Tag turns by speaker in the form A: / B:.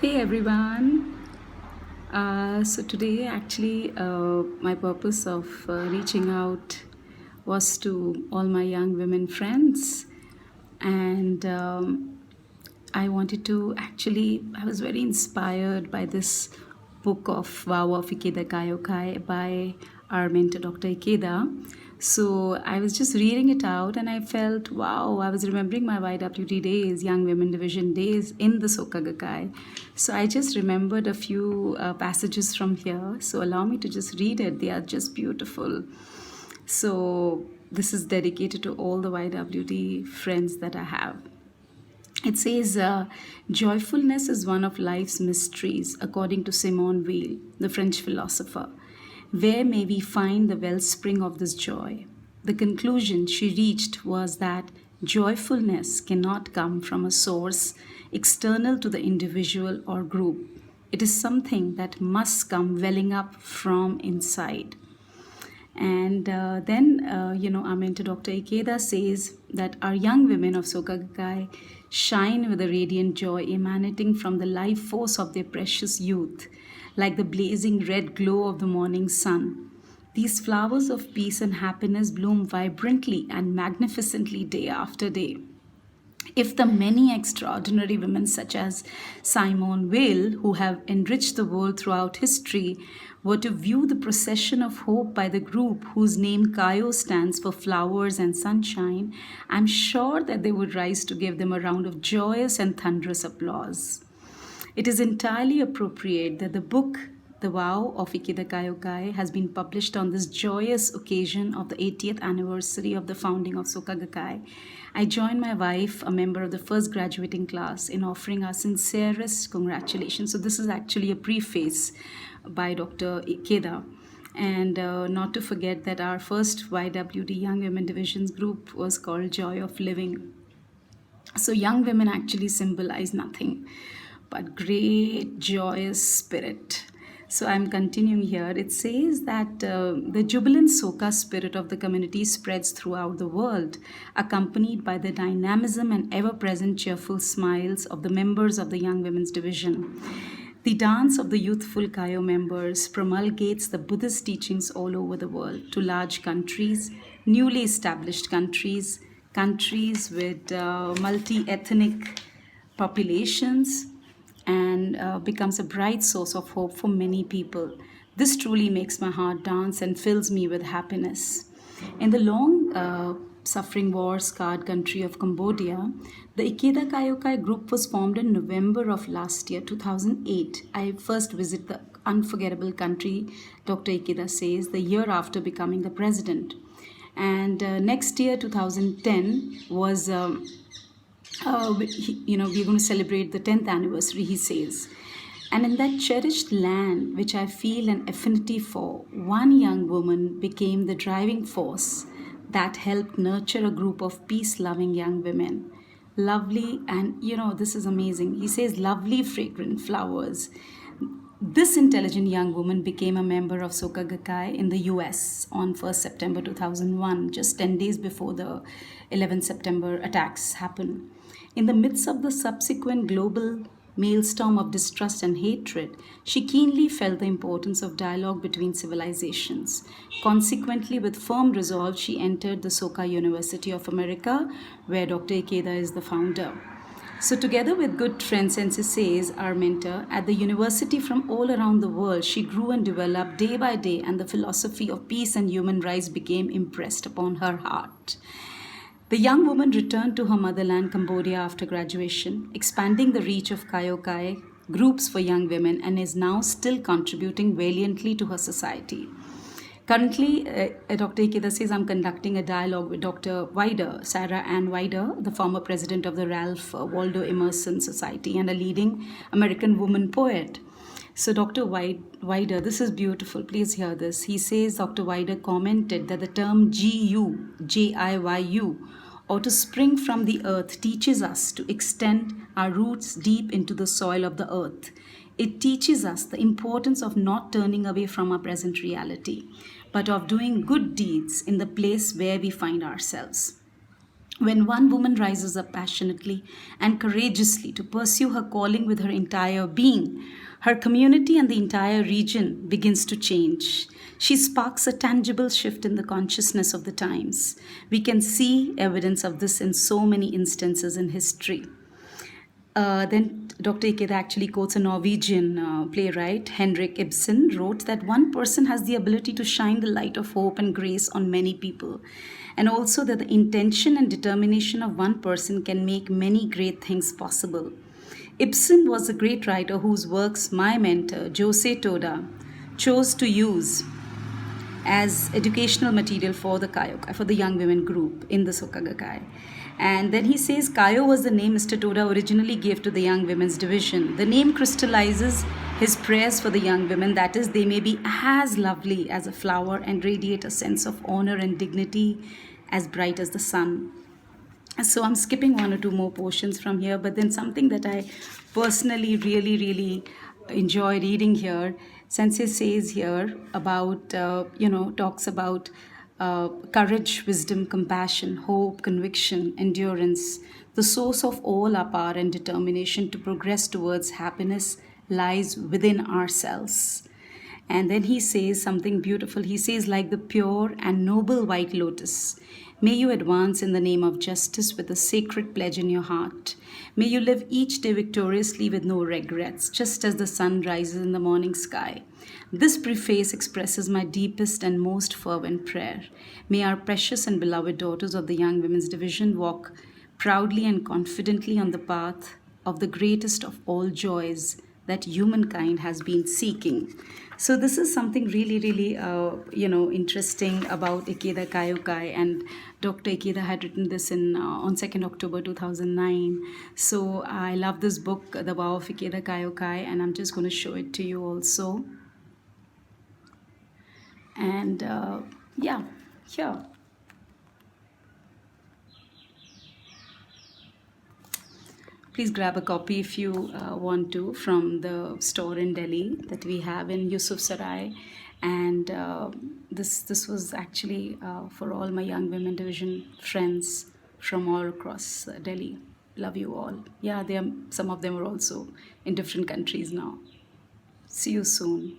A: Hey everyone. So today, actually, my purpose of reaching out was to all my young women friends, and I wanted to actually. I was very inspired by this book of Wow of Ikeda Kaiokai by our mentor Dr. Ikeda. So I was just reading it out and I felt, wow, I was remembering my YWD days, Young Women Division days in the Soka Gakkai. So I just remembered a few passages from here. So allow me to just read it. They are just beautiful. So this is dedicated to all the YWD friends that I have. It says, joyfulness is one of life's mysteries, according to Simone Weil, the French philosopher. Where may we find the wellspring of this joy? The conclusion she reached was that joyfulness cannot come from a source external to the individual or group. It is something that must come welling up from inside. And our mentor Dr. Ikeda says that our young women of Soka Gakkai shine with a radiant joy emanating from the life force of their precious youth, like the blazing red glow of the morning sun. These flowers of peace and happiness bloom vibrantly and magnificently day after day. If the many extraordinary women, such as Simone Weil, who have enriched the world throughout history, were to view the procession of hope by the group whose name Kayo stands for flowers and sunshine, I'm sure that they would rise to give them a round of joyous and thunderous applause. It is entirely appropriate that the book The Vow of Ikeda Kaiokai has been published on this joyous occasion of the 80th anniversary of the founding of Soka Gakkai. I join my wife, a member of the first graduating class, in offering our sincerest congratulations. So this is actually a preface by Dr. Ikeda. And not to forget that our first YWD Young Women Divisions group was called Joy of Living. So young women actually symbolize nothing but great joyous spirit. So I'm continuing here. It says that the jubilant soka spirit of the community spreads throughout the world, accompanied by the dynamism and ever-present cheerful smiles of the members of the Young Women's Division. The dance of the youthful Kayo members promulgates the Buddhist teachings all over the world to large countries, newly established countries, countries with multi-ethnic populations, and becomes a bright source of hope for many people. This truly makes my heart dance and fills me with happiness. In the long suffering war scarred country of Cambodia, the Ikeda Kaiokai group was formed in November of last year, 2008. I first visit the unforgettable country, Dr. Ikeda says, the year after becoming the president. And next year, 2010, was we're going to celebrate the 10th anniversary, he says. And in that cherished land, which I feel an affinity for, one young woman became the driving force that helped nurture a group of peace-loving young women. Lovely, and this is amazing. He says, lovely, fragrant flowers. This intelligent young woman became a member of Soka Gakkai in the US on 1st September 2001, just 10 days before the 11th September attacks happened. In the midst of the subsequent global maelstrom of distrust and hatred, she keenly felt the importance of dialogue between civilizations. Consequently, with firm resolve, she entered the Soka University of America, where Dr. Ikeda is the founder. So together with good friends and says our mentor, at the university from all around the world, she grew and developed day by day, and the philosophy of peace and human rights became impressed upon her heart. The young woman returned to her motherland, Cambodia, after graduation, expanding the reach of Kaiokai groups for young women, and is now still contributing valiantly to her society. Currently, Dr. Ikeda says, I'm conducting a dialogue with Dr. Wider, Sarah Ann Wider, the former president of the Ralph Waldo Emerson Society and a leading American woman poet. So Dr. Wider, this is beautiful. Please hear this. He says, Dr. Wider commented that the term GU, Jiyu, or to spring from the earth, teaches us to extend our roots deep into the soil of the earth. It teaches us the importance of not turning away from our present reality, but of doing good deeds in the place where we find ourselves. When one woman rises up passionately and courageously to pursue her calling with her entire being, her community and the entire region begins to change. She sparks a tangible shift in the consciousness of the times. We can see evidence of this in so many instances in history. Then Dr. Ikeda actually quotes a Norwegian playwright, Henrik Ibsen, wrote that one person has the ability to shine the light of hope and grace on many people. And also that the intention and determination of one person can make many great things possible. Ibsen was a great writer whose works my mentor, Jose Toda, chose to use as educational material for the Kayo, for the young women group in the Soka Gakkai. And then he says Kayo was the name Mr. Toda originally gave to the young women's division. The name crystallizes his prayers for the young women, that is, they may be as lovely as a flower and radiate a sense of honor and dignity as bright as the sun. So I'm skipping one or two more portions from here, but then something that I personally really enjoy reading here. Sensei says here about, talks about courage, wisdom, compassion, hope, conviction, endurance. The source of all our power and determination to progress towards happiness lies within ourselves. And then he says something beautiful. He says, like the pure and noble white lotus, may you advance in the name of justice with a sacred pledge in your heart. May you live each day victoriously with no regrets, just as the sun rises in the morning sky. This preface expresses my deepest and most fervent prayer. May our precious and beloved daughters of the Young Women's Division walk proudly and confidently on the path of the greatest of all joys that humankind has been seeking. So this is something really, interesting about Ikeda Kaiokai, and Dr. Ikeda had written this in on 2nd October 2009. So I love this book, The Vow of Ikeda Kaiokai, and I'm just going to show it to you also. And yeah, here. Please grab a copy if you want to from the store in Delhi that we have in Yusuf Sarai. And this was actually for all my Young Women Division friends from all across Delhi. Love you all. Yeah, some of them are also in different countries now. See you soon.